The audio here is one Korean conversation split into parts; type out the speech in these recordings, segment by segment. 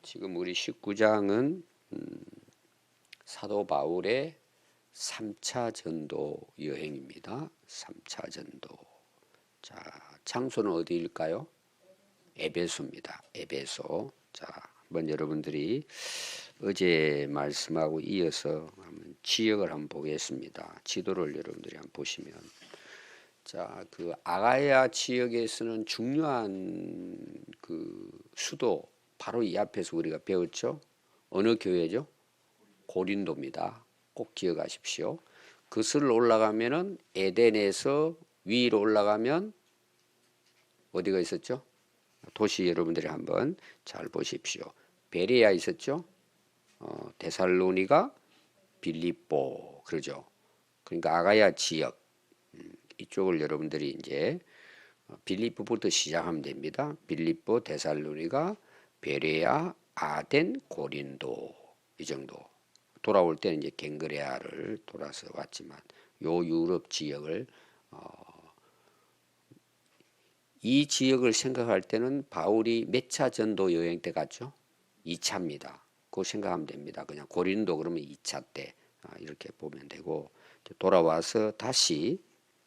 지금 우리 19장은 사도 바울의 3차 전도 여행입니다. 3차 전도. 자, 장소는 어디일까요? 에베소입니다. 에베소. 자, 한번 여러분들이 어제 말씀하고 이어서 한번 지역을 한번 보겠습니다. 지도를 여러분들이 한번 보시면, 자, 그 아가야 지역에서는 중요한 그 수도 바로 이 앞에서 우리가 배웠죠. 어느 교회죠? 고린도입니다. 꼭 기억하십시오. 그 슬을 올라가면은 에덴에서 위로 올라가면 어디가 있었죠? 도시 여러분들이 한번 잘 보십시오. 베레아 있었죠? 데살로니가, 빌립보, 그러죠. 그러니까 아가야 지역 이쪽을 여러분들이 이제 빌립보부터 시작하면 됩니다. 빌립보, 데살로니가, 베레아, 아덴, 고린도 이 정도. 돌아올 때는 이제 갱그레아를 돌아서 왔지만 요 유럽 지역을 이 지역을 생각할 때는 바울이 몇 차 전도 여행 때 갔죠? 2차입니다. 그거 생각하면 됩니다. 그냥 고린도 그러면 2차 때 이렇게 보면 되고 돌아와서 다시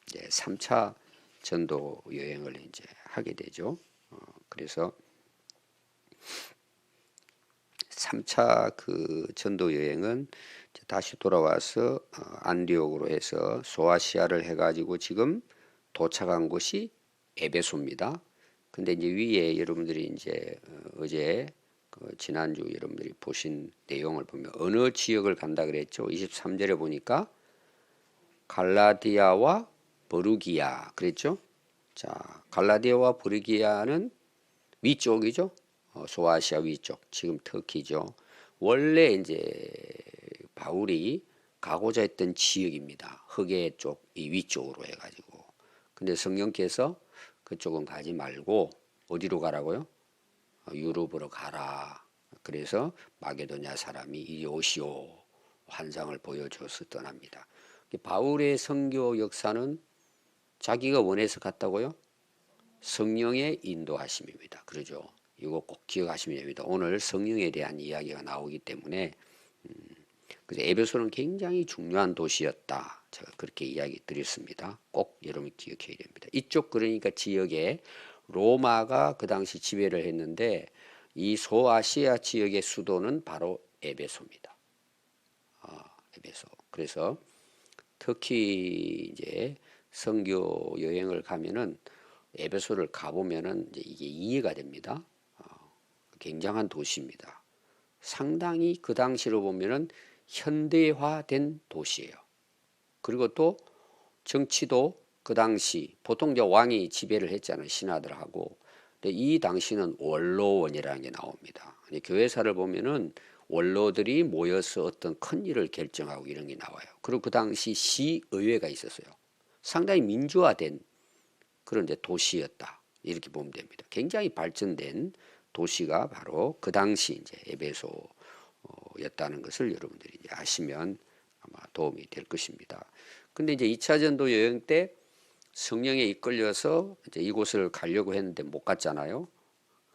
이제 3차 전도 여행을 이제 하게 되죠. 그래서 3차 그 전도 여행은 다시 돌아와서 안디옥으로 해서 소아시아를 해가지고 지금 도착한 곳이 에베소입니다. 근데 이제 위에 여러분들이 이제 어제 지난주 여러분들이 보신 내용을 보면 어느 지역을 간다 그랬죠? 23절에 보니까 갈라디아와 버루기아 그랬죠? 자, 갈라디아와 버루기아는 위쪽이죠. 소아시아 위쪽, 지금 터키죠. 원래 이제 바울이 가고자 했던 지역입니다. 흑해 쪽, 이 위쪽으로 해가지고. 근데 성령께서 그쪽은 가지 말고 어디로 가라고요? 유럽으로 가라. 그래서 마게도냐 사람이 이리 오시오 환상을 보여줘서 떠납니다. 바울의 선교 역사는 자기가 원해서 갔다고요? 성령의 인도하심입니다. 그러죠. 이거 꼭 기억하시면 됩니다. 오늘 성령에 대한 이야기가 나오기 때문에 그래서 에베소는 굉장히 중요한 도시였다. 제가 그렇게 이야기 드렸습니다. 꼭 여러분 기억해야 됩니다. 이쪽 그러니까 지역에 로마가 그 당시 지배를 했는데 이 소아시아 지역의 수도는 바로 에베소입니다. 에베소. 그래서 특히 이제 선교 여행을 가면은 에베소를 가보면은 이제 이게 이해가 됩니다. 굉장한 도시입니다. 상당히 그 당시로 보면은 현대화된 도시예요. 그리고 또 정치도 그 당시 보통 이제 왕이 지배를 했잖아요. 신하들하고. 근데 이 당시는 원로원이라는 게 나옵니다. 교회사를 보면은 원로들이 모여서 어떤 큰 일을 결정하고 이런 게 나와요. 그리고 그 당시 시의회가 있었어요. 상당히 민주화된 그런 이제 도시였다. 이렇게 보면 됩니다. 굉장히 발전된 도시가 바로 그 당시 이제 에베소였다는 것을 여러분들이 이제 아시면 아마 도움이 될 것입니다. 근데 이제 2차 전도 여행 때 성령에 이끌려서 이제 이곳을 가려고 했는데 못 갔잖아요.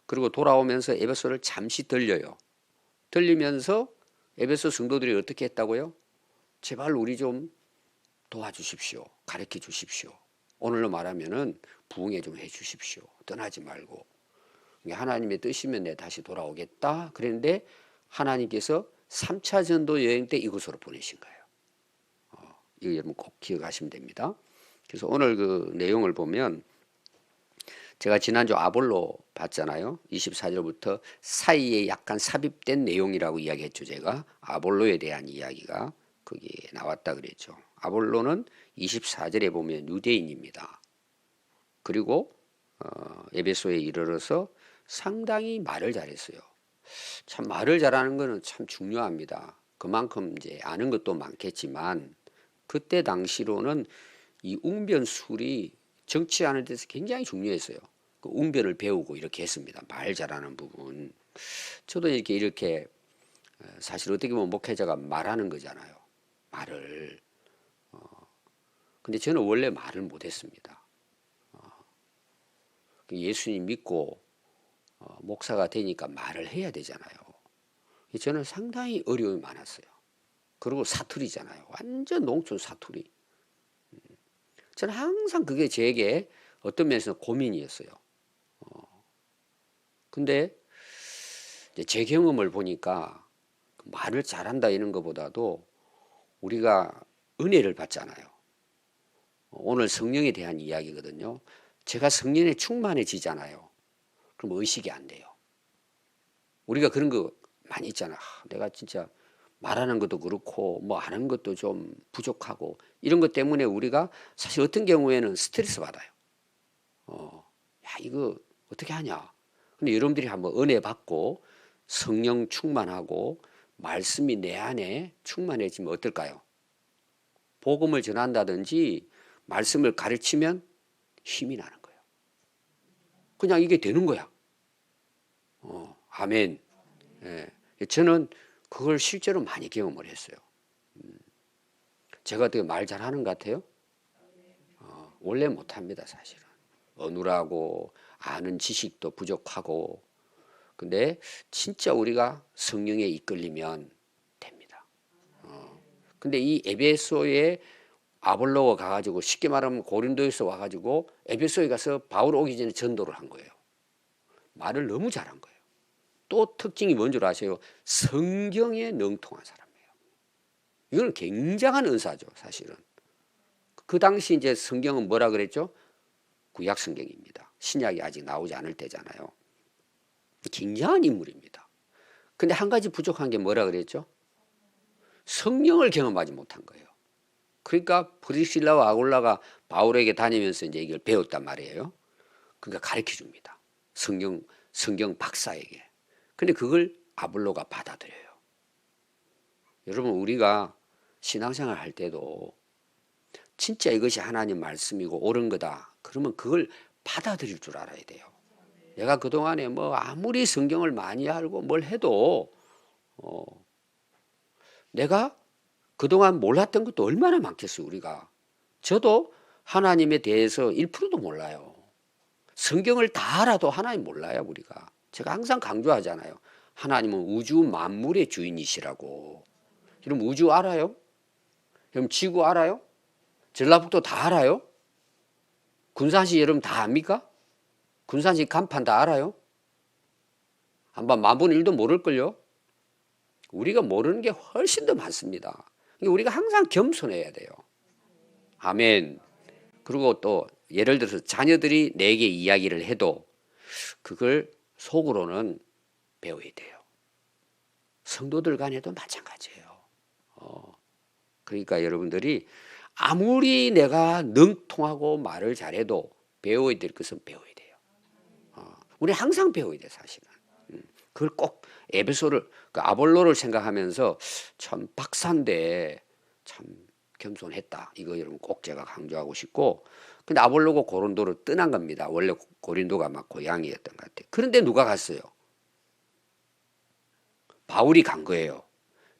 그리고 돌아오면서 에베소를 잠시 들려요. 들리면서 에베소 성도들이 어떻게 했다고요? 제발 우리 좀 도와주십시오. 가르쳐 주십시오. 오늘로 말하면은 부흥회 좀 해주십시오. 떠나지 말고. 하나님의 뜻이면 내 다시 돌아오겠다. 그랬는데 하나님께서 3차 전도 여행 때 이곳으로 보내신 거예요. 이거 여러분 꼭 기억하시면 됩니다. 그래서 오늘 그 내용을 보면 제가 지난주 아볼로 봤잖아요. 24절부터 사이에 약간 삽입된 내용이라고 이야기했죠. 제가 아볼로에 대한 이야기가 거기에 나왔다 그랬죠. 아볼로는 24절에 보면 유대인입니다. 그리고 에베소에 이르러서 상당히 말을 잘했어요. 참 말을 잘하는 것은 참 중요합니다. 그만큼 이제 아는 것도 많겠지만 그때 당시로는 이 웅변술이 정치하는 데서 굉장히 중요했어요. 그 웅변을 배우고 이렇게 했습니다. 말 잘하는 부분. 저도 이렇게 사실 어떻게 보면 목회자가 말하는 거잖아요. 말을. 근데 저는 원래 말을 못했습니다. 예수님 믿고 목사가 되니까 말을 해야 되잖아요. 저는 상당히 어려움이 많았어요. 그리고 사투리잖아요. 완전 농촌 사투리. 저는 항상 그게 제게 어떤 면에서 고민이었어요. 근데 제 경험을 보니까 말을 잘한다 이런 것보다도 우리가 은혜를 받잖아요. 오늘 성령에 대한 이야기거든요. 제가 성령에 충만해지잖아요. 그럼 의식이 안 돼요. 우리가 그런 거 많이 있잖아. 내가 진짜 말하는 것도 그렇고 뭐 하는 것도 좀 부족하고 이런 것 때문에 우리가 사실 어떤 경우에는 스트레스 받아요. 야 이거 어떻게 하냐. 근데 여러분들이 한번 은혜 받고 성령 충만하고 말씀이 내 안에 충만해지면 어떨까요? 복음을 전한다든지 말씀을 가르치면 힘이 나는 거예요. 그냥 이게 되는 거야. 아멘. 예. 저는 그걸 실제로 많이 경험을 했어요. 제가 어떻게 말 잘하는 것 같아요? 원래 못합니다, 사실은. 어눌하고 아는 지식도 부족하고. 근데 진짜 우리가 성령에 이끌리면 됩니다. 근데 이 에베소에 아볼로가 가가지고 쉽게 말하면 고린도에서 와가지고 에베소에 가서 바울 오기 전에 전도를 한 거예요. 말을 너무 잘한 거예요. 또 특징이 뭔 줄 아세요? 성경에 능통한 사람이에요. 이건 굉장한 은사죠, 사실은. 그 당시 이제 성경은 뭐라 그랬죠? 구약 성경입니다. 신약이 아직 나오지 않을 때잖아요. 굉장한 인물입니다. 근데 한 가지 부족한 게 뭐라 그랬죠? 성령을 경험하지 못한 거예요. 그러니까 브리실라와 아굴라가 바울에게 다니면서 이제 이걸 배웠단 말이에요. 그러니까 가르쳐 줍니다. 성경 박사에게. 근데 그걸 아볼로가 받아들여요. 여러분 우리가 신앙생활 할 때도 진짜 이것이 하나님 말씀이고 옳은 거다. 그러면 그걸 받아들일 줄 알아야 돼요. 내가 그동안에 뭐 아무리 성경을 많이 알고 뭘 해도 내가 그동안 몰랐던 것도 얼마나 많겠어요, 우리가. 저도 하나님에 대해서 1%도 몰라요. 성경을 다 알아도 하나님 몰라요, 우리가. 제가 항상 강조하잖아요. 하나님은 우주 만물의 주인이시라고. 여러분 우주 알아요? 여러분 지구 알아요? 전라북도 다 알아요? 군산시 여러분 다 압니까? 군산시 간판 다 알아요? 한번 만분의 1도 모를걸요? 우리가 모르는 게 훨씬 더 많습니다. 우리가 항상 겸손해야 돼요. 아멘. 그리고 또 예를 들어서 자녀들이 내게 이야기를 해도 그걸 속으로는 배워야 돼요. 성도들 간에도 마찬가지예요. 그러니까 여러분들이 아무리 내가 능통하고 말을 잘해도 배워야 될 것은 배워야 돼요. 우리 항상 배워야 돼, 사실은. 그걸 꼭 에베소를, 그 아볼로를 생각하면서 참 박사인데 참 겸손했다. 이거 여러분 꼭 제가 강조하고 싶고. 근데 아볼로가 고린도로 떠난 겁니다. 원래 고린도가 막 고향이었던 것 같아요. 그런데 누가 갔어요? 바울이 간 거예요.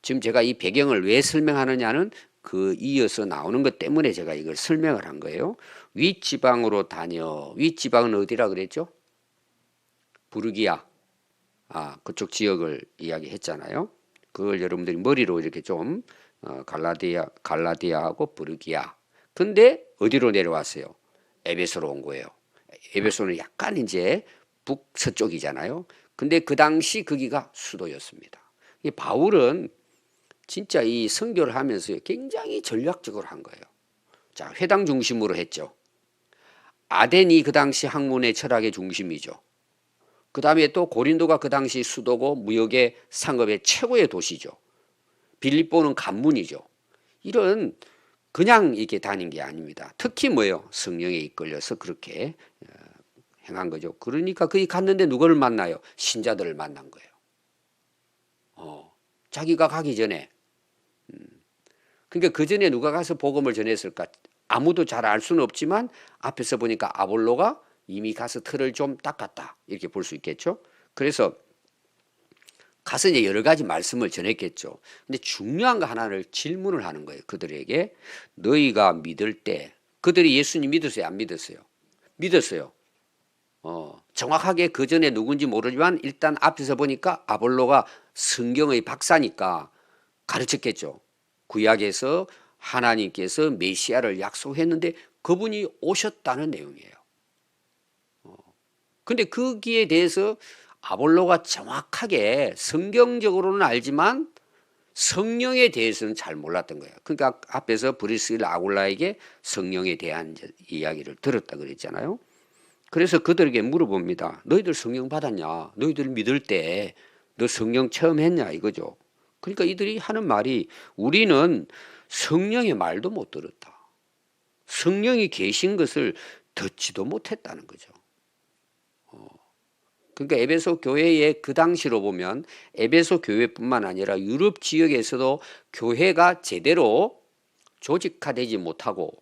지금 제가 이 배경을 왜 설명하느냐는 그 이어서 나오는 것 때문에 제가 이걸 설명을 한 거예요. 윗지방으로 다녀. 윗지방은 어디라 그랬죠? 부르기아. 그쪽 지역을 이야기했잖아요. 그걸 여러분들이 머리로 이렇게 좀 갈라디아하고 부르기아. 근데 어디로 내려왔어요? 에베소로 온 거예요. 에베소는 약간 이제 북서쪽이잖아요. 근데 그 당시 거기가 수도였습니다. 이 바울은 진짜 이 선교를 하면서 굉장히 전략적으로 한 거예요. 자, 회당 중심으로 했죠. 아덴이 그 당시 학문의 철학의 중심이죠. 그 다음에 또 고린도가 그 당시 수도고 무역의 상업의 최고의 도시죠. 빌립보는 관문이죠. 이런 그냥 이렇게 다닌 게 아닙니다. 특히 뭐예요? 성령에 이끌려서 그렇게 행한 거죠. 그러니까 거기 갔는데 누구를 만나요? 신자들을 만난 거예요. 자기가 가기 전에. 그러니까 그 전에 누가 가서 복음을 전했을까? 아무도 잘 알 수는 없지만 앞에서 보니까 아볼로가 이미 가서 틀을 좀 닦았다. 이렇게 볼 수 있겠죠. 그래서 가서 이제 여러 가지 말씀을 전했겠죠. 근데 중요한 거 하나를 질문을 하는 거예요. 그들에게 너희가 믿을 때 그들이 예수님 믿었어요? 안 믿었어요? 믿었어요. 정확하게 그 전에 누군지 모르지만 일단 앞에서 보니까 아볼로가 성경의 박사니까 가르쳤겠죠. 구약에서 하나님께서 메시아를 약속했는데 그분이 오셨다는 내용이에요. 근데 거기에 대해서 아볼로가 정확하게 성경적으로는 알지만 성령에 대해서는 잘 몰랐던 거예요. 그러니까 앞에서 브리스길라 아굴라에게 성령에 대한 이야기를 들었다 그랬잖아요. 그래서 그들에게 물어봅니다. 너희들 성령 받았냐? 너희들 믿을 때 너 성령 처음 했냐? 이거죠. 그러니까 이들이 하는 말이 우리는 성령의 말도 못 들었다. 성령이 계신 것을 듣지도 못했다는 거죠. 그러니까 에베소 교회의 그 당시로 보면 에베소 교회뿐만 아니라 유럽 지역에서도 교회가 제대로 조직화되지 못하고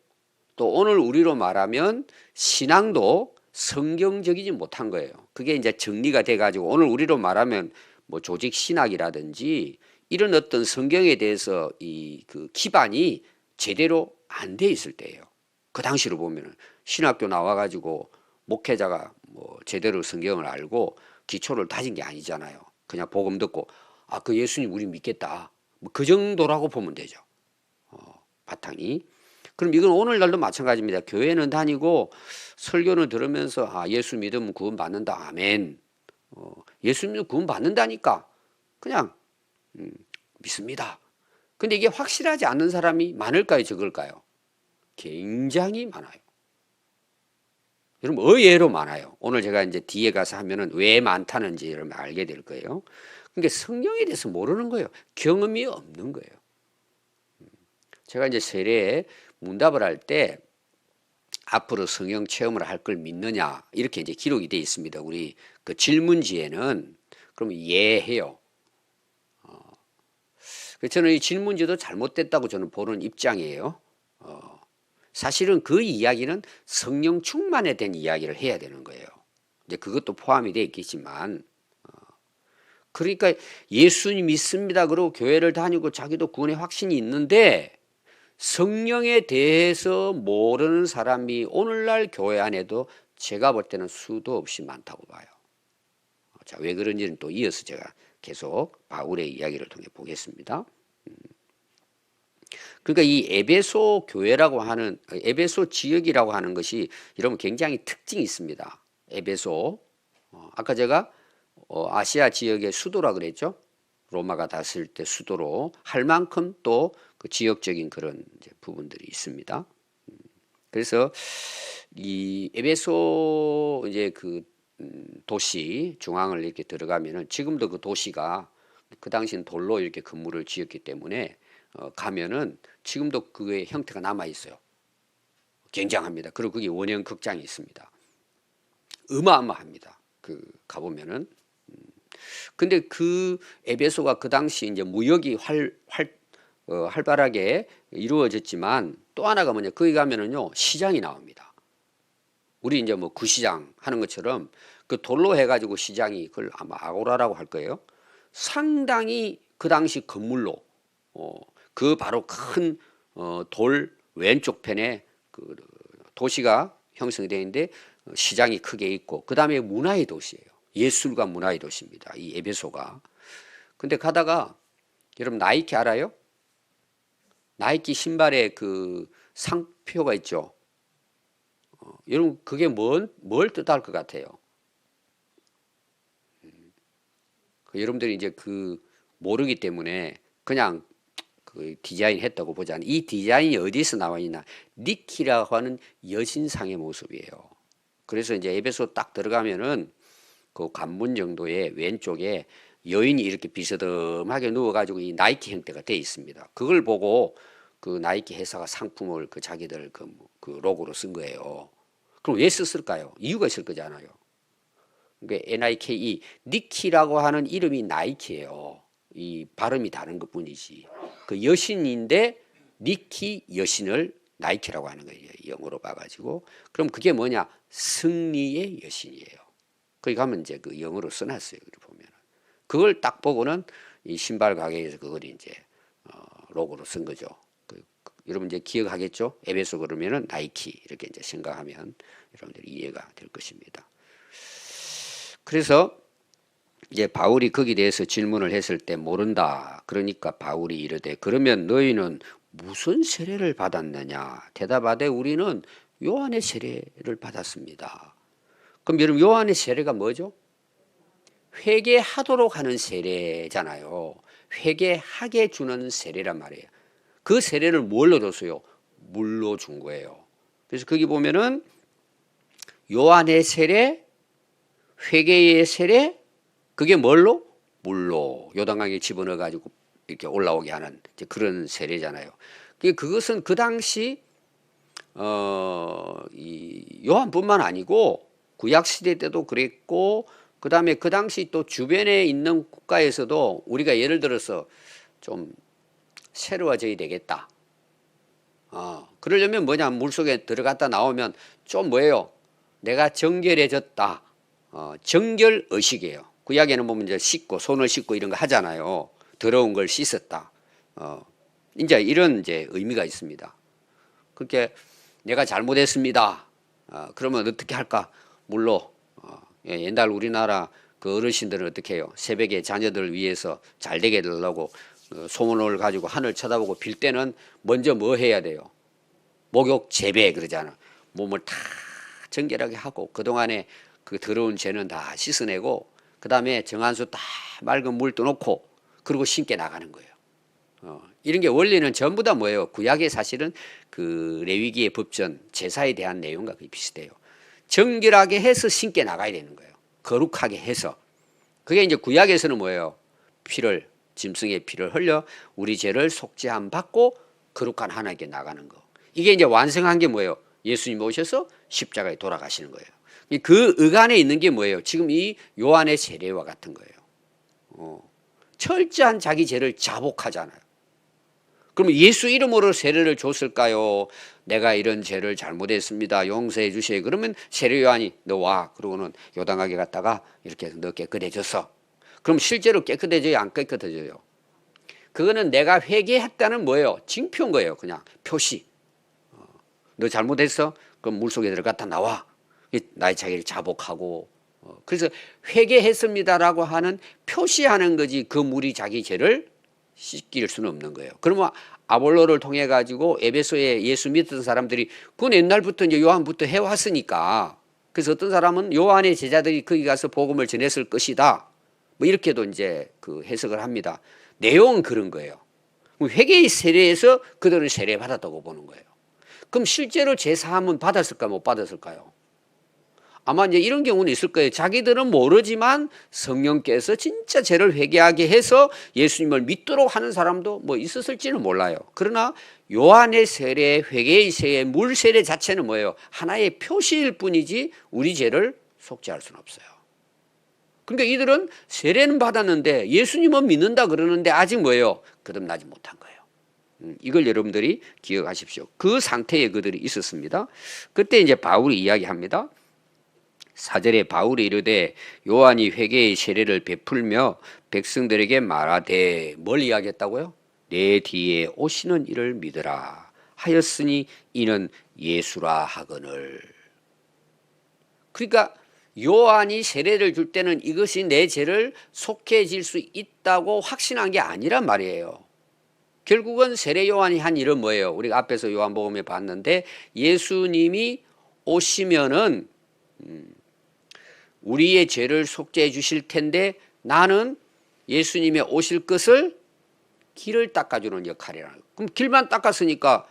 또 오늘 우리로 말하면 신앙도 성경적이지 못한 거예요. 그게 이제 정리가 돼가지고 오늘 우리로 말하면 뭐 조직 신학이라든지 이런 어떤 성경에 대해서 그 기반이 제대로 안 돼 있을 때예요. 그 당시로 보면은 신학교 나와가지고 목회자가 뭐 제대로 성경을 알고 기초를 다진 게 아니잖아요. 그냥 복음 듣고 그 예수님 우리 믿겠다. 뭐 그 정도라고 보면 되죠. 바탕이. 그럼 이건 오늘날도 마찬가지입니다. 교회는 다니고 설교는 들으면서 예수 믿으면 구원 받는다. 아멘. 예수 믿으면 구원 받는다니까 그냥 믿습니다. 근데 이게 확실하지 않는 사람이 많을까요? 적을까요? 굉장히 많아요. 여러분 의외로 많아요. 오늘 제가 이제 뒤에 가서 하면은 왜 많다는지 여러분 알게 될 거예요. 그러니까 성령에 대해서 모르는 거예요. 경험이 없는 거예요. 제가 이제 세례에 문답을 할 때 앞으로 성령 체험을 할 걸 믿느냐 이렇게 이제 기록이 되어 있습니다. 우리 그 질문지에는 그럼 예 해요. 저는 이 질문지도 잘못됐다고 저는 보는 입장이에요. 사실은 그 이야기는 성령 충만에 대한 이야기를 해야 되는 거예요. 이제 그것도 포함이 되어 있겠지만, 그러니까 예수님 믿습니다. 그러고 교회를 다니고 자기도 구원의 확신이 있는데 성령에 대해서 모르는 사람이 오늘날 교회 안에도 제가 볼 때는 수도 없이 많다고 봐요. 자, 왜 그런지는 또 이어서 제가 계속 바울의 이야기를 통해 보겠습니다. 그러니까 이 에베소 교회라고 하는 에베소 지역이라고 하는 것이 여러분 굉장히 특징이 있습니다. 에베소 아까 제가 아시아 지역의 수도라 그랬죠. 로마가 다스릴 때 수도로 할 만큼 또 그 지역적인 그런 이제 부분들이 있습니다. 그래서 이 에베소 이제 그 도시 중앙을 이렇게 들어가면은 지금도 그 도시가 그 당시엔 돌로 이렇게 건물을 지었기 때문에 가면은 지금도 그의 형태가 남아 있어요. 굉장합니다. 그리고 거기 원형 극장이 있습니다. 어마어마합니다. 그 가보면은. 근데 그 에베소가 그 당시 이제 무역이 활발하게 이루어졌지만 또 하나가 뭐냐 거기 가면은요 시장이 나옵니다. 우리 이제 뭐 구시장 하는 것처럼 그 돌로 해가지고 시장이 그걸 아마 아고라라고 할 거예요. 상당히 그 당시 건물로 그 바로 큰 돌 왼쪽 편에 그 도시가 형성이 되어 있는데 시장이 크게 있고 그 다음에 문화의 도시예요. 예술과 문화의 도시입니다. 이 에베소가. 근데 가다가 여러분 나이키 알아요? 나이키 신발에 그 상표가 있죠. 여러분 그게 뭘 뜻할 것 같아요? 여러분들이 이제 그 모르기 때문에 그냥 그 디자인 했다고 보지 않아요. 이 디자인이 어디서 나와 있나? 니키라고 하는 여신상의 모습이에요. 그래서 이제 에베소 딱 들어가면은 그 관문 정도의 왼쪽에 여인이 이렇게 비스듬하게 누워가지고 이 나이키 형태가 돼 있습니다. 그걸 보고 그 나이키 회사가 상품을 그 자기들 그 로고로 쓴 거예요. 그럼 왜 썼을까요? 이유가 있을 거잖아요. 그러니까 NIKE, 니키라고 하는 이름이 나이키예요. 이 발음이 다른 것뿐이지. 그 여신인데 니키 여신을 나이키라고 하는 거예요. 영어로 봐가지고. 그럼 그게 뭐냐? 승리의 여신이에요. 거기 가면 이제 그 영어로 써놨어요. 보면 그걸 딱 보고는 이 신발 가게에서 그걸 이제 로고로 쓴 거죠. 여러분 이제 기억하겠죠? 에베소 그러면은 나이키 이렇게 이제 생각하면 여러분들이 이해가 될 것입니다. 그래서 이제 바울이 거기에 대해서 질문을 했을 때 모른다. 그러니까 바울이 이르되 그러면 너희는 무슨 세례를 받았느냐? 대답하되 우리는 요한의 세례를 받았습니다. 그럼 여러분 요한의 세례가 뭐죠? 회개하도록 하는 세례잖아요. 회개하게 주는 세례란 말이에요. 그 세례를 뭘로 줬어요? 물로 준 거예요. 그래서 거기 보면은 요한의 세례, 회개의 세례, 그게 뭘로? 물로 요단강에 집어넣어 가지고 이렇게 올라오게 하는 그런 세례잖아요. 그것은 그 당시 이 요한뿐만 아니고 구약 시대 때도 그랬고, 그 다음에 그 당시 또 주변에 있는 국가에서도 우리가 예를 들어서 좀 새로워져야 되겠다. 그러려면 뭐냐, 물속에 들어갔다 나오면 좀 뭐예요? 내가 정결해졌다. 정결 의식이에요. 구약에는 보면 이제 씻고 손을 씻고 이런 거 하잖아요. 더러운 걸 씻었다. 이제 이런 이제 의미가 있습니다. 그렇게 내가 잘못했습니다. 그러면 어떻게 할까? 물로. 옛날 우리나라 그 어르신들은 어떻게 해요? 새벽에 자녀들을 위해서 잘 되게 해달라고 소문을 가지고 하늘 쳐다보고 빌 때는 먼저 뭐 해야 돼요? 목욕 재배 그러잖아. 몸을 다 정결하게 하고 그동안에 그 더러운 죄는 다 씻어내고 그 다음에 정한수 딱 맑은 물 떠놓고 그리고 신께 나가는 거예요. 이런 게 원리는 전부 다 뭐예요? 구약의 사실은 그 레위기의 법전 제사에 대한 내용과 거의 비슷해요. 정결하게 해서 신께 나가야 되는 거예요. 거룩하게 해서. 그게 이제 구약에서는 뭐예요? 피를, 짐승의 피를 흘려 우리 죄를 속죄함 받고 거룩한 하나님께 나가는 거. 이게 이제 완성한 게 뭐예요? 예수님 오셔서 십자가에 돌아가시는 거예요. 그 의간에 있는 게 뭐예요? 지금 이 요한의 세례와 같은 거예요. 철저한 자기 죄를 자복하잖아요. 그러면 예수 이름으로 세례를 줬을까요? 내가 이런 죄를 잘못했습니다. 용서해 주세요. 그러면 세례 요한이 너 와. 그러고는 요단강에 갔다가 이렇게 해서 너 깨끗해졌어. 그럼 실제로 깨끗해져요? 안 깨끗해져요? 그거는 내가 회개했다는 뭐예요? 징표인 거예요. 그냥 표시. 너 잘못했어? 그럼 물속에 들어갔다 나와. 나의 자기를 자복하고. 그래서 회개했습니다라고 하는 표시하는 거지 그 물이 자기 죄를 씻길 수는 없는 거예요. 그러면 아볼로를 통해 가지고 에베소에 예수 믿던 사람들이 그건 옛날부터 이제 요한부터 해왔으니까, 그래서 어떤 사람은 요한의 제자들이 거기 가서 복음을 전했을 것이다. 뭐 이렇게도 이제 그 해석을 합니다. 내용은 그런 거예요. 회개의 세례에서 그들은 세례 받았다고 보는 거예요. 그럼 실제로 제사함은 받았을까 못 받았을까요? 아마 이제 이런 경우는 있을 거예요. 자기들은 모르지만 성령께서 진짜 죄를 회개하게 해서 예수님을 믿도록 하는 사람도 뭐 있었을지는 몰라요. 그러나 요한의 세례, 회개의 세례, 물 세례 자체는 뭐예요? 하나의 표시일 뿐이지 우리 죄를 속죄할 수는 없어요. 그러니까 이들은 세례는 받았는데 예수님은 믿는다 그러는데 아직 뭐예요? 거듭나지 못한 거예요. 이걸 여러분들이 기억하십시오. 그 상태에 그들이 있었습니다. 그때 이제 바울이 이야기합니다. 4절에 바울이 이르되 요한이 회개의 세례를 베풀며 백성들에게 말하되 뭘 이야기했다고요? 내 뒤에 오시는 이를 믿으라 하였으니 이는 예수라 하거늘. 그러니까 요한이 세례를 줄 때는 이것이 내 죄를 속해질 수 있다고 확신한 게 아니란 말이에요. 결국은 세례 요한이 한 일은 뭐예요? 우리가 앞에서 요한복음에 봤는데 예수님이 오시면은 우리의 죄를 속죄해 주실 텐데 나는 예수님의 오실 것을 길을 닦아주는 역할이라는 거예요. 그럼 길만 닦았으니까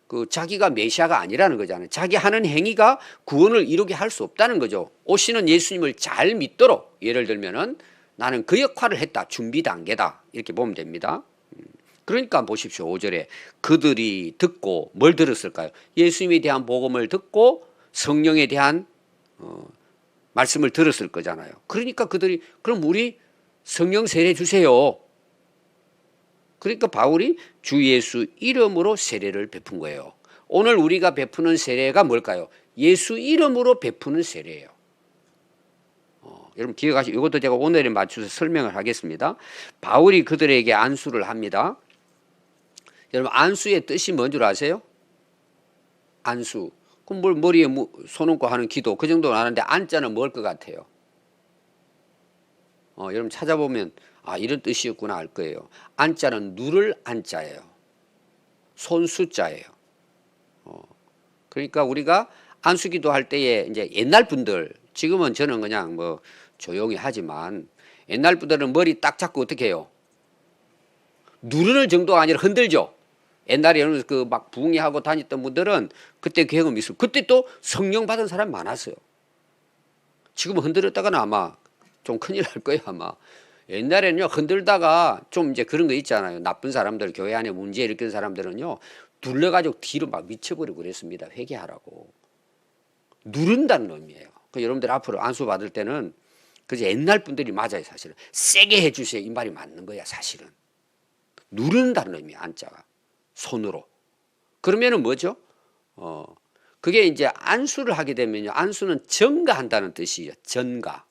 그 자기가 메시아가 아니라는 거잖아요. 자기 하는 행위가 구원을 이루게 할 수 없다는 거죠. 오시는 예수님을 잘 믿도록, 예를 들면은 나는 그 역할을 했다. 준비 단계다. 이렇게 보면 됩니다. 그러니까 보십시오. 5절에 그들이 듣고 뭘 들었을까요? 예수님에 대한 복음을 듣고 성령에 대한 말씀을 들었을 거잖아요. 그러니까 그들이 그럼 우리 성령 세례 주세요. 그러니까 바울이 주 예수 이름으로 세례를 베푼 거예요. 오늘 우리가 베푸는 세례가 뭘까요? 예수 이름으로 베푸는 세례예요. 여러분 기억하시고 이것도 제가 오늘에 맞춰서 설명을 하겠습니다. 바울이 그들에게 안수를 합니다. 여러분 안수의 뜻이 뭔 줄 아세요? 안수. 그럼 뭘 머리에 손 얹고 하는 기도 그 정도는 아는데 안자는 뭘 것 같아요? 여러분 찾아보면 이런 뜻이었구나 알 거예요. 안자는 누를 안자예요. 손수자예요. 그러니까 우리가 안수기도 할 때에 이제 옛날 분들, 지금은 저는 그냥 뭐 조용히 하지만 옛날 분들은 머리 딱 잡고 어떻게 해요? 누르는 정도가 아니라 흔들죠. 옛날에 그 막 부흥회하고 다녔던 분들은 그때 경험이 있어요. 그때 또 성령 받은 사람 많았어요. 지금은 흔들었다가는 아마 좀 큰일 날 거예요, 아마. 옛날에는요, 흔들다가 좀 이제 그런 거 있잖아요. 나쁜 사람들, 교회 안에 문제 일으키는 사람들은요, 눌러가지고 뒤로 막 미쳐버리고 그랬습니다. 회개하라고. 누른다는 의미예요. 여러분들 앞으로 안수 받을 때는 그저 옛날 분들이 맞아요, 사실은. 세게 해주세요. 이 말이 맞는 거야, 사실은. 누른다는 의미야, 안자가. 손으로. 그러면은 뭐죠? 그게 이제 안수를 하게 되면요. 안수는 전가한다는 뜻이에요. 전가.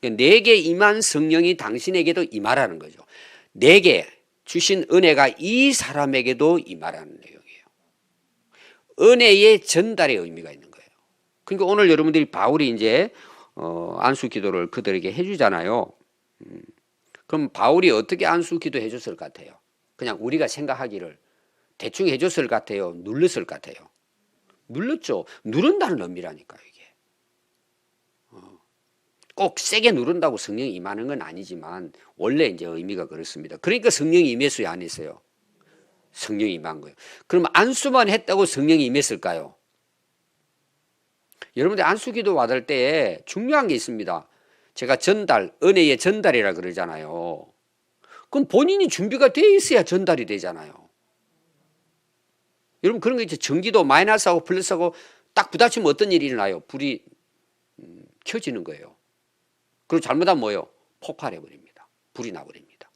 내게 임한 성령이 당신에게도 임하라는 거죠. 내게 주신 은혜가 이 사람에게도 임하라는 내용이에요. 은혜의 전달의 의미가 있는 거예요. 그러니까 오늘 여러분들이 바울이 이제 안수 기도를 그들에게 해주잖아요. 그럼 바울이 어떻게 안수 기도 해줬을 것 같아요? 그냥 우리가 생각하기를 대충 해줬을 것 같아요? 눌렀을 것 같아요? 눌렀죠. 누른다는 의미라니까요, 이게. 꼭 세게 누른다고 성령이 임하는 건 아니지만 원래 이제 의미가 그렇습니다. 그러니까 성령이 임했어요, 안 했어요? 성령이 임한 거예요. 그럼 안수만 했다고 성령이 임했을까요? 여러분들 안수기도 받을 때에 중요한 게 있습니다. 제가 전달, 은혜의 전달이라 그러잖아요. 그럼 본인이 준비가 돼 있어야 전달이 되잖아요. 여러분 그런 거 있죠. 전기도 마이너스하고 플러스하고 딱 부딪히면 어떤 일이 일어나요? 불이 켜지는 거예요. 그리고 잘못하면 뭐예요? 폭발해버립니다. 불이 나버립니다.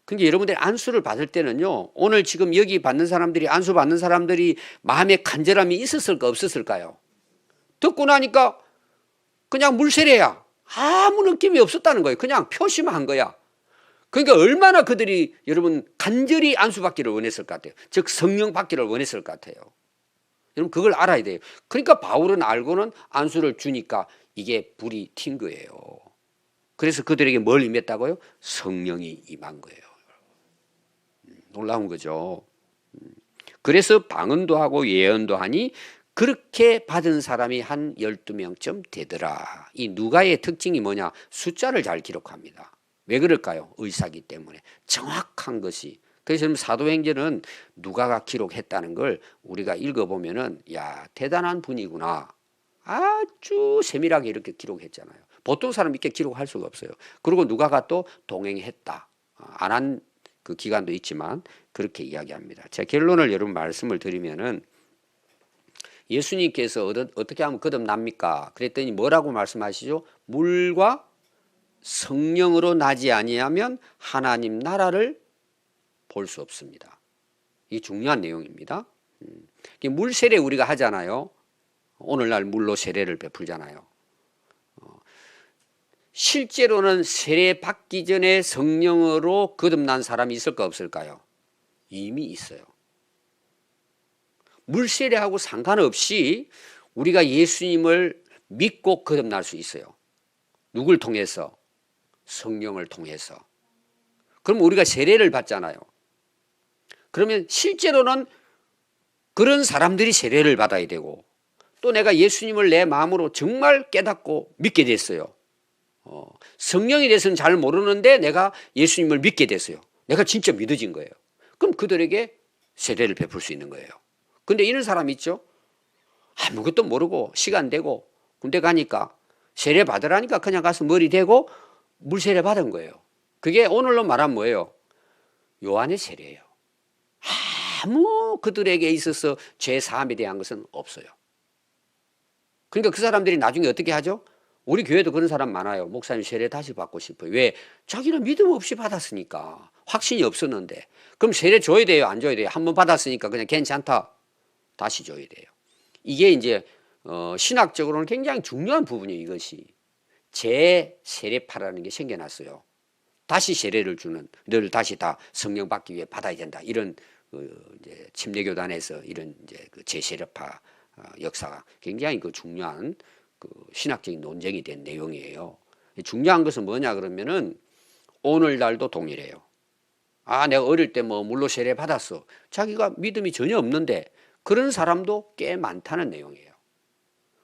그러니까 여러분들이 안수를 받을 때는요. 오늘 지금 여기 받는 사람들이 안수 받는 사람들이 마음에 간절함이 있었을까 없었을까요? 듣고 나니까 그냥 물세례야. 아무 느낌이 없었다는 거예요. 그냥 표시만 한 거야. 그러니까 얼마나 그들이 여러분 간절히 안수 받기를 원했을 것 같아요. 즉 성령 받기를 원했을 것 같아요. 여러분 그걸 알아야 돼요. 그러니까 바울은 알고는 안수를 주니까 이게 불이 튄 거예요. 그래서 그들에게 뭘 임했다고요? 성령이 임한 거예요. 놀라운 거죠. 그래서 방언도 하고 예언도 하니 그렇게 받은 사람이 한 12명쯤 되더라. 이 누가의 특징이 뭐냐? 숫자를 잘 기록합니다. 왜 그럴까요? 의사기 때문에. 정확한 것이. 그래서 사도행전은 누가가 기록했다는 걸 우리가 읽어보면은 야 대단한 분이구나. 아주 세밀하게 이렇게 기록했잖아요. 보통 사람 이렇게 기록할 수가 없어요. 그리고 누가가 또 동행했다. 안 한 그 기간도 있지만 그렇게 이야기합니다. 제 결론을 여러분 말씀을 드리면은 예수님께서 어떻게 하면 거듭납니까? 그랬더니 뭐라고 말씀하시죠? 물과 성령으로 나지 아니하면 하나님 나라를 볼 수 없습니다. 이 중요한 내용입니다. 물 세례 우리가 하잖아요. 오늘날 물로 세례를 베풀잖아요. 실제로는 세례 받기 전에 성령으로 거듭난 사람이 있을까 없을까요? 이미 있어요. 물 세례하고 상관없이 우리가 예수님을 믿고 거듭날 수 있어요. 누굴 통해서? 성령을 통해서. 그럼 우리가 세례를 받잖아요. 그러면 실제로는 그런 사람들이 세례를 받아야 되고 또 내가 예수님을 내 마음으로 정말 깨닫고 믿게 됐어요. 성령에 대해서는 잘 모르는데 내가 예수님을 믿게 됐어요. 내가 진짜 믿어진 거예요. 그럼 그들에게 세례를 베풀 수 있는 거예요. 근데 이런 사람 있죠? 아무것도 모르고 시간 되고 군대 가니까 세례 받으라니까 그냥 가서 머리 대고 물 세례 받은 거예요. 그게 오늘로 말하면 뭐예요? 요한의 세례예요. 아무 그들에게 있어서 죄 사함에 대한 것은 없어요. 그러니까 그 사람들이 나중에 어떻게 하죠? 우리 교회도 그런 사람 많아요. 목사님 세례 다시 받고 싶어요. 왜? 자기는 믿음 없이 받았으니까. 확신이 없었는데. 그럼 세례 줘야 돼요? 안 줘야 돼요? 한 번 받았으니까 그냥 괜찮다. 다시 줘야 돼요. 이게 이제 신학적으로는 굉장히 중요한 부분이에요. 이것이. 재세례파라는 게 생겨났어요. 다시 세례를 주는, 늘 다시 다 성령 받기 위해 받아야 된다. 이런 이제 침례교단에서 이런 이제 그 재세례파 역사가 굉장히 그 중요한 그 신학적인 논쟁이 된 내용이에요. 중요한 것은 뭐냐 그러면은 오늘날도 동일해요. 내가 어릴 때 뭐 물로 세례 받았어. 자기가 믿음이 전혀 없는데 그런 사람도 꽤 많다는 내용이에요.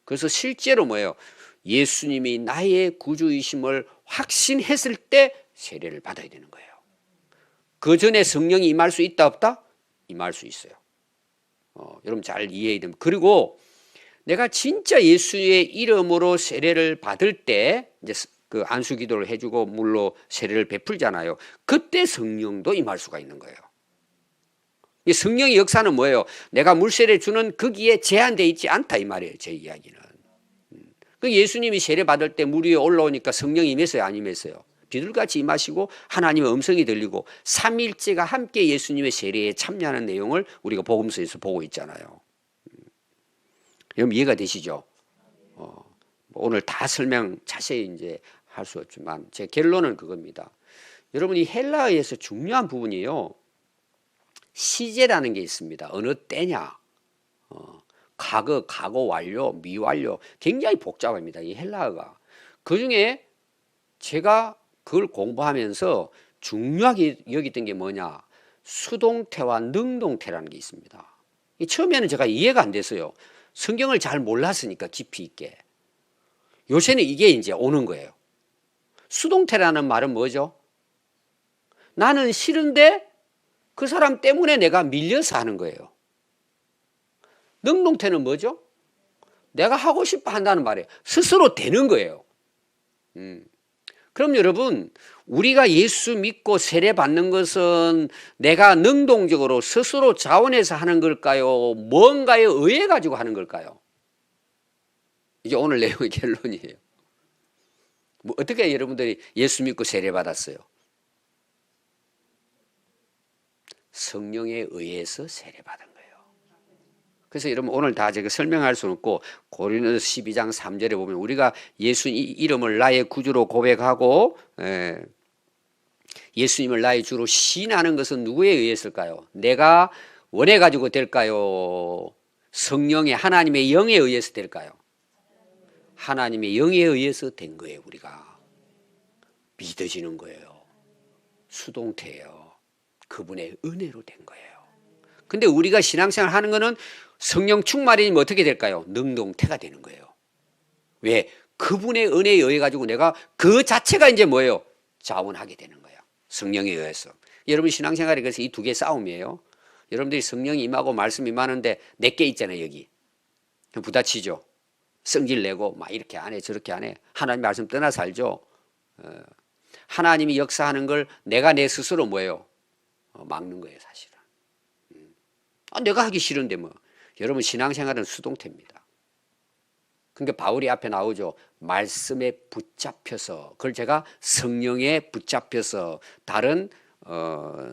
그래서 실제로 뭐예요? 예수님이 나의 구주이심을 확신했을 때 세례를 받아야 되는 거예요. 그 전에 성령이 임할 수 있다 없다? 임할 수 있어요. 여러분 잘 이해해야 됩니다. 그리고 내가 진짜 예수의 이름으로 세례를 받을 때 이제 그 안수 기도를 해주고 물로 세례를 베풀잖아요. 그때 성령도 임할 수가 있는 거예요. 이 성령의 역사는 뭐예요? 내가 물세례 주는 거기에 제한되어 있지 않다 이 말이에요. 제 이야기는. 그 예수님이 세례 받을 때 물 위에 올라오니까 성령이 임했어요, 안 임했어요? 비둘같이 임하시고 하나님의 음성이 들리고 삼위일체가 함께 예수님의 세례에 참여하는 내용을 우리가 복음서에서 보고 있잖아요. 여러분 이해가 되시죠? 오늘 다 설명 자세히 이제 할 수 없지만 제 결론은 그겁니다. 여러분 이 헬라어에서 중요한 부분이요. 시제라는 게 있습니다. 어느 때냐, 과거 완료, 미완료 굉장히 복잡합니다. 이 헬라어가. 그중에 제가 그걸 공부하면서 중요하게 여겼던 게 뭐냐, 수동태와 능동태라는 게 있습니다. 처음에는 제가 이해가 안 됐어요. 성경을 잘 몰랐으니까 깊이 있게. 요새는 이게 이제 오는 거예요. 수동태라는 말은 뭐죠? 나는 싫은데 그 사람 때문에 내가 밀려서 하는 거예요. 능동태는 뭐죠? 내가 하고 싶어 한다는 말이에요. 스스로 되는 거예요. 그럼 여러분 우리가 예수 믿고 세례 받는 것은 내가 능동적으로 스스로 자원해서 하는 걸까요? 뭔가에 의해 가지고 하는 걸까요? 이게 오늘 내용의 결론이에요. 뭐 어떻게 여러분들이 예수 믿고 세례 받았어요? 성령에 의해서 세례 받은 거예요. 그래서 여러분 오늘 다 제가 설명할 수는 없고 고린도서 12장 3절에 보면 우리가 예수 이름을 나의 구주로 고백하고 예수님을 나의 주로 시인하는 것은 누구에 의했을까요? 내가 원해 가지고 될까요? 성령의 하나님의 영에 의해서 될까요? 하나님의 영에 의해서 된 거예요. 우리가 믿어지는 거예요. 수동태예요. 그분의 은혜로 된 거예요. 근데 우리가 신앙생활 하는 거는 성령 충만이면 어떻게 될까요? 능동태가 되는 거예요. 왜? 그분의 은혜에 의해 가지고 내가 그 자체가 이제 뭐예요? 자원하게 되는 거예요. 성령에 의해서. 여러분 신앙생활이 그래서 이 두 개 싸움이에요. 여러분들이 성령이 임하고 말씀이 임하는데 내게 있잖아요. 여기 부딪히죠. 성질 내고 막 이렇게 안 해 저렇게 안 해. 하나님 말씀 떠나 살죠. 하나님이 역사하는 걸 내가 내 스스로 뭐예요? 막는 거예요 사실은. 내가 하기 싫은데 뭐. 여러분 신앙생활은 수동태입니다. 그러니까 바울이 앞에 나오죠. 말씀에 붙잡혀서. 그걸 제가 성령에 붙잡혀서 다른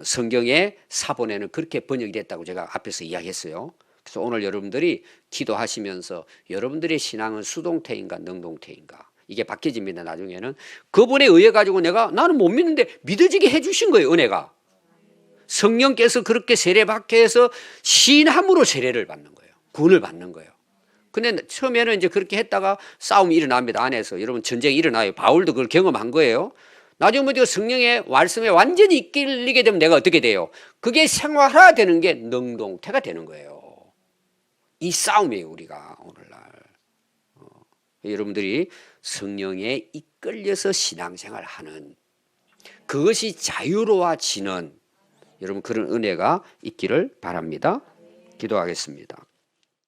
성경의 사본에는 그렇게 번역이 됐다고 제가 앞에서 이야기했어요. 그래서 오늘 여러분들이 기도하시면서 여러분들의 신앙은 수동태인가 능동태인가 이게 바뀌어집니다. 나중에는 그분에 의해 가지고 나는 못 믿는데 믿어지게 해주신 거예요. 은혜가. 성령께서 그렇게 세례받게 해서 시인함으로 세례를 받는 거예요. 구원을 받는 거예요. 근데 처음에는 이제 그렇게 했다가 싸움이 일어납니다. 안에서. 여러분 전쟁이 일어나요. 바울도 그걸 경험한 거예요. 나중에 뭐 성령의 말씀에 완전히 이끌리게 되면 내가 어떻게 돼요? 그게 생활화되는 게 능동태가 되는 거예요. 이 싸움이에요. 우리가 오늘날. 여러분들이 성령에 이끌려서 신앙생활 하는 그것이 자유로워지는 여러분 그런 은혜가 있기를 바랍니다. 기도하겠습니다.